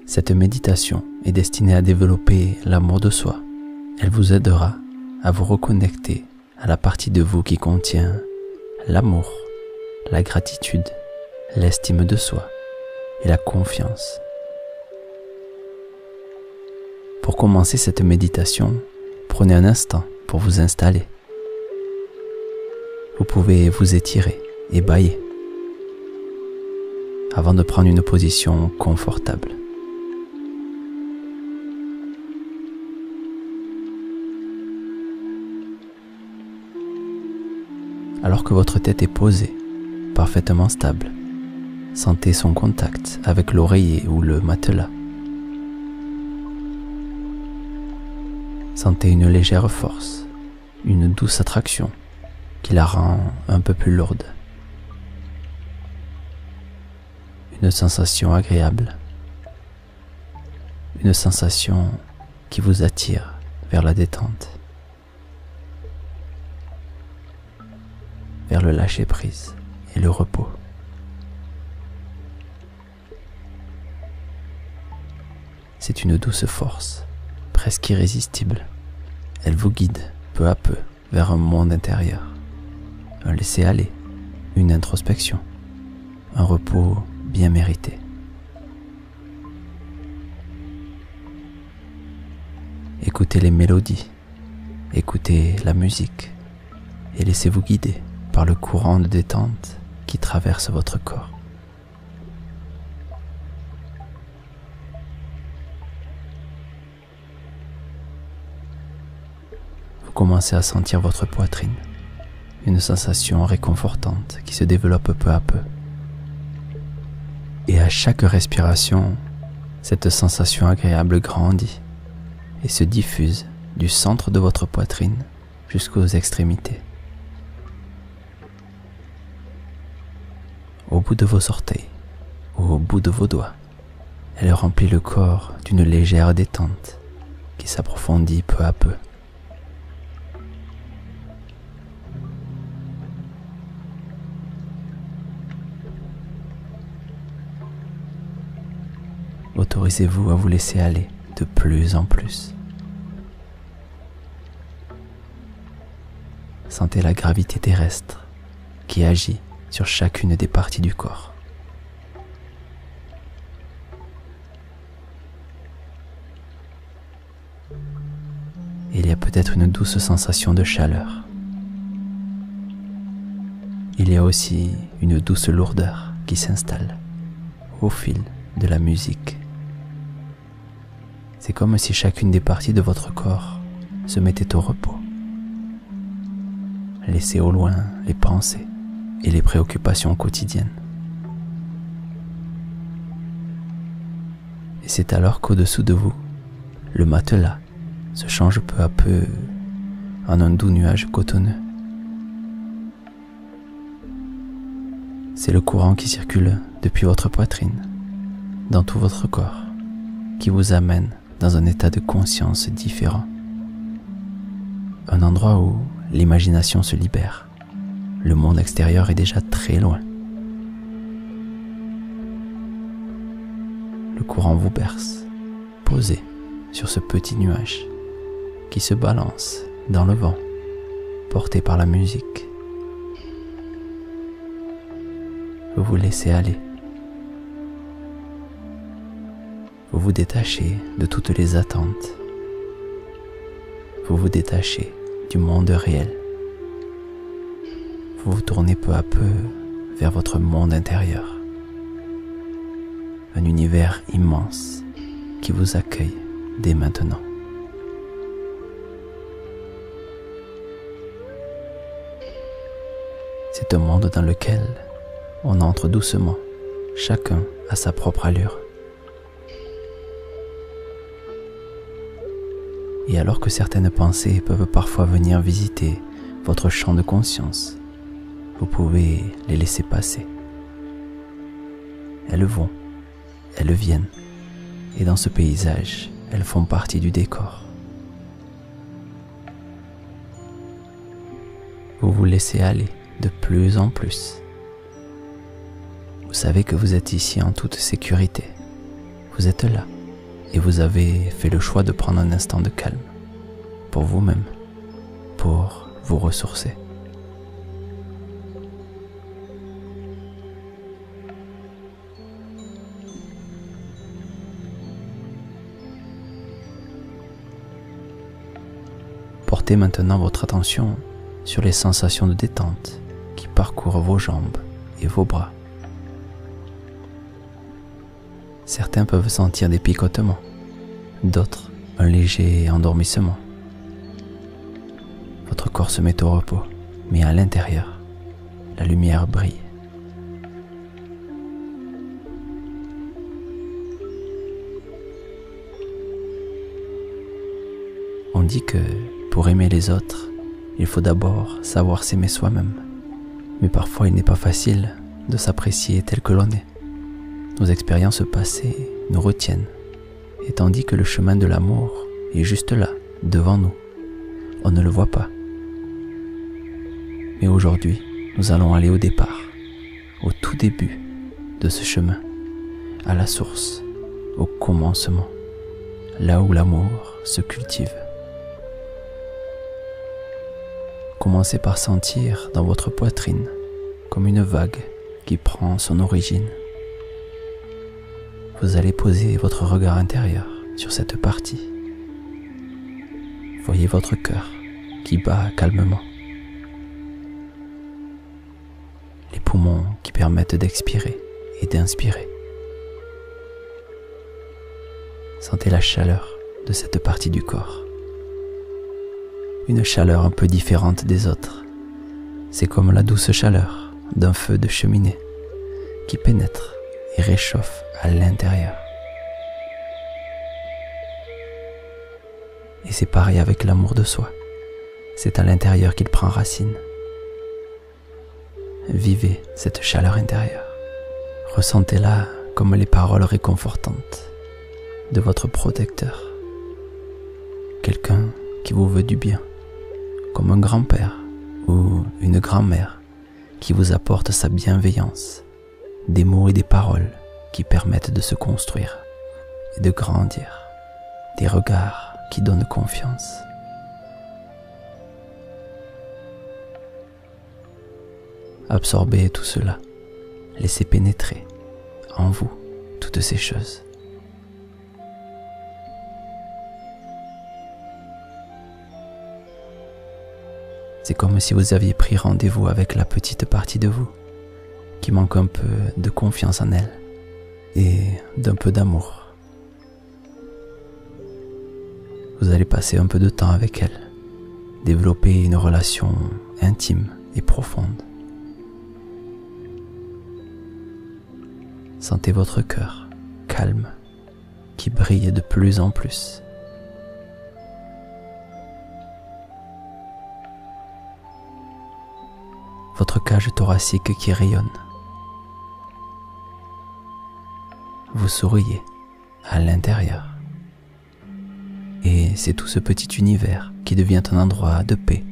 Cette méditation est destinée à développer l'amour de soi. Elle vous aidera à vous reconnecter à la partie de vous qui contient l'amour, la gratitude, l'estime de soi et la confiance. Pour commencer cette méditation, prenez un instant pour vous installer. Vous pouvez vous étirer et bâiller avant de prendre une position confortable. Alors que votre tête est posée, parfaitement stable, sentez son contact avec l'oreiller ou le matelas. Sentez une légère force, une douce attraction qui la rend un peu plus lourde. Une sensation agréable, une sensation qui vous attire vers la détente, vers le lâcher-prise et le repos. C'est une douce force, presque irrésistible. Elle vous guide peu à peu vers un monde intérieur, un laisser-aller, une introspection, un repos bien mérité. Écoutez les mélodies, écoutez la musique et laissez-vous guider par le courant de détente qui traverse votre corps. Vous commencez à sentir votre poitrine, une sensation réconfortante qui se développe peu à peu. Et à chaque respiration, cette sensation agréable grandit et se diffuse du centre de votre poitrine jusqu'aux extrémités. Au bout de vos orteils, au bout de vos doigts, elle remplit le corps d'une légère détente qui s'approfondit peu à peu. Autorisez-vous à vous laisser aller de plus en plus. Sentez la gravité terrestre qui agit sur chacune des parties du corps. Il y a peut-être une douce sensation de chaleur. Il y a aussi une douce lourdeur qui s'installe au fil de la musique. C'est comme si chacune des parties de votre corps se mettait au repos. Laissez au loin les pensées et les préoccupations quotidiennes. Et c'est alors qu'au-dessous de vous, le matelas se change peu à peu en un doux nuage cotonneux. C'est le courant qui circule depuis votre poitrine, dans tout votre corps, qui vous amène dans un état de conscience différent. Un endroit où l'imagination se libère. Le monde extérieur est déjà très loin. Le courant vous berce, posé sur ce petit nuage qui se balance dans le vent, porté par la musique. Vous vous laissez aller. Vous vous détachez de toutes les attentes. Vous vous détachez du monde réel. Vous vous tournez peu à peu vers votre monde intérieur. Un univers immense qui vous accueille dès maintenant. C'est un monde dans lequel on entre doucement, chacun à sa propre allure. Et alors que certaines pensées peuvent parfois venir visiter votre champ de conscience, vous pouvez les laisser passer. Elles vont, elles viennent, et dans ce paysage, elles font partie du décor. Vous vous laissez aller de plus en plus. Vous savez que vous êtes ici en toute sécurité. Vous êtes là, et vous avez fait le choix de prendre un instant de calme pour vous-même, pour vous ressourcer. Portez maintenant votre attention sur les sensations de détente qui parcourent vos jambes et vos bras. Certains peuvent sentir des picotements, d'autres un léger endormissement. Votre corps se met au repos, mais à l'intérieur, la lumière brille. On dit que pour aimer les autres, il faut d'abord savoir s'aimer soi-même. Mais parfois il n'est pas facile de s'apprécier tel que l'on est. Nos expériences passées nous retiennent, et tandis que le chemin de l'amour est juste là, devant nous, on ne le voit pas. Mais aujourd'hui, nous allons aller au départ, au tout début de ce chemin, à la source, au commencement, là où l'amour se cultive. Commencez par sentir dans votre poitrine comme une vague qui prend son origine. Vous allez poser votre regard intérieur sur cette partie. Voyez votre cœur qui bat calmement. Les poumons qui permettent d'expirer et d'inspirer. Sentez la chaleur de cette partie du corps. Une chaleur un peu différente des autres. C'est comme la douce chaleur d'un feu de cheminée qui pénètre et réchauffe à l'intérieur. Et c'est pareil avec l'amour de soi. C'est à l'intérieur qu'il prend racine. Vivez cette chaleur intérieure. Ressentez-la comme les paroles réconfortantes de votre protecteur. Quelqu'un qui vous veut du bien, comme un grand-père ou une grand-mère qui vous apporte sa bienveillance, des mots et des paroles qui permettent de se construire et de grandir, des regards qui donnent confiance. Absorbez tout cela, laissez pénétrer en vous toutes ces choses. C'est comme si vous aviez pris rendez-vous avec la petite partie de vous qui manque un peu de confiance en elle et d'un peu d'amour. Vous allez passer un peu de temps avec elle, développer une relation intime et profonde. Sentez votre cœur calme qui brille de plus en plus. Votre cage thoracique qui rayonne. Vous souriez à l'intérieur. Et c'est tout ce petit univers qui devient un endroit de paix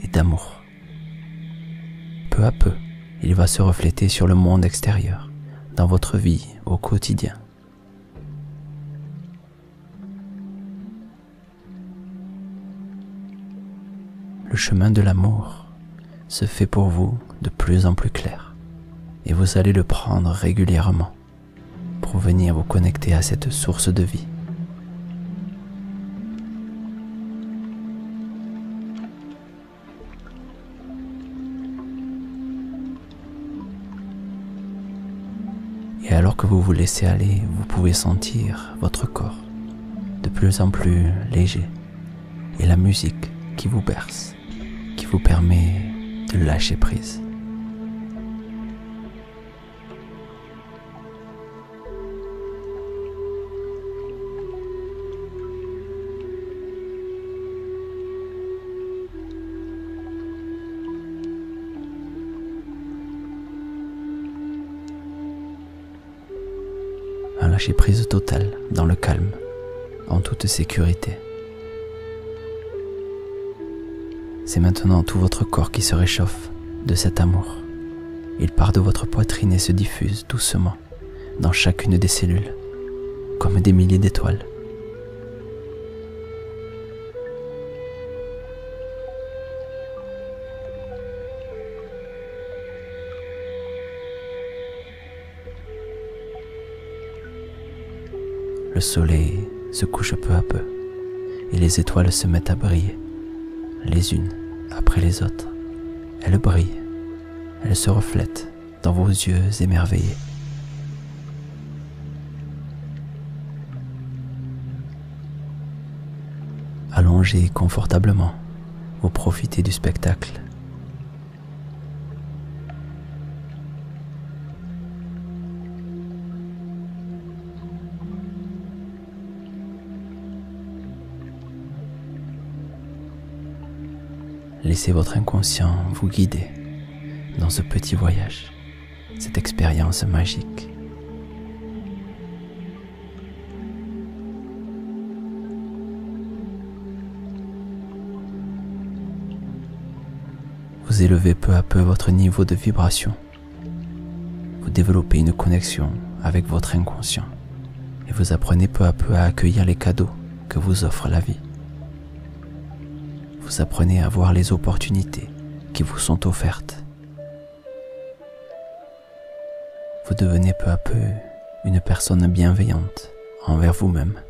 et d'amour. Peu à peu, il va se refléter sur le monde extérieur, dans votre vie au quotidien. Le chemin de l'amour se fait pour vous de plus en plus clair et vous allez le prendre régulièrement pour venir vous connecter à cette source de vie. Et alors que vous vous laissez aller, vous pouvez sentir votre corps de plus en plus léger et la musique qui vous berce, qui vous permet de lâcher prise. Un lâcher prise total dans le calme, en toute sécurité. C'est maintenant tout votre corps qui se réchauffe de cet amour. Il part de votre poitrine et se diffuse doucement dans chacune des cellules, comme des milliers d'étoiles Le soleil se couche peu à peu et les étoiles se mettent à briller, les unes après les autres. Elles brillent, elles se reflètent dans vos yeux émerveillés. Allongez confortablement, vous profitez du spectacle. Laissez votre inconscient vous guider dans ce petit voyage, cette expérience magique. Vous élevez peu à peu votre niveau de vibration. Vous développez une connexion avec votre inconscient et vous apprenez peu à peu à accueillir les cadeaux que vous offre la vie. Vous apprenez à voir les opportunités qui vous sont offertes. Vous devenez peu à peu une personne bienveillante envers vous-même.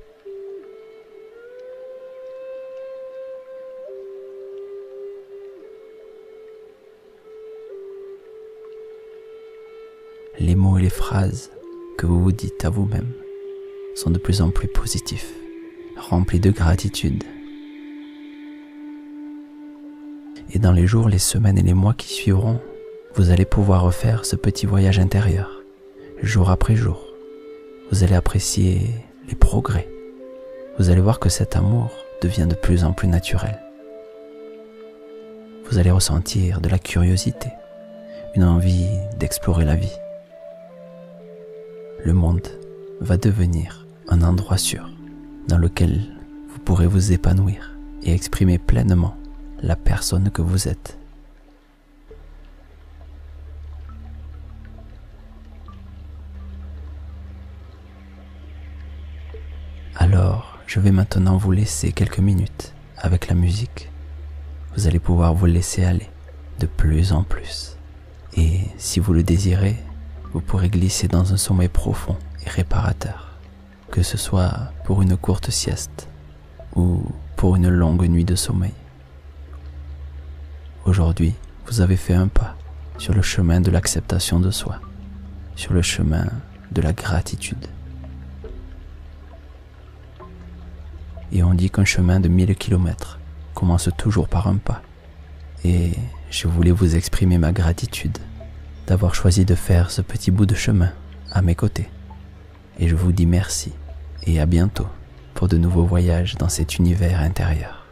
Les mots et les phrases que vous vous dites à vous-même sont de plus en plus positifs, remplis de gratitude. Et dans les jours, les semaines et les mois qui suivront, vous allez pouvoir refaire ce petit voyage intérieur, jour après jour. Vous allez apprécier les progrès. Vous allez voir que cet amour devient de plus en plus naturel. Vous allez ressentir de la curiosité, une envie d'explorer la vie. Le monde va devenir un endroit sûr dans lequel vous pourrez vous épanouir et exprimer pleinement la personne que vous êtes. Alors, je vais maintenant vous laisser quelques minutes avec la musique. Vous allez pouvoir vous laisser aller de plus en plus. Et si vous le désirez, vous pourrez glisser dans un sommeil profond et réparateur, que ce soit pour une courte sieste ou pour une longue nuit de sommeil. Aujourd'hui, vous avez fait un pas sur le chemin de l'acceptation de soi, sur le chemin de la gratitude. Et on dit qu'un chemin de 1000 kilomètres commence toujours par un pas. Et je voulais vous exprimer ma gratitude d'avoir choisi de faire ce petit bout de chemin à mes côtés. Et je vous dis merci et à bientôt pour de nouveaux voyages dans cet univers intérieur.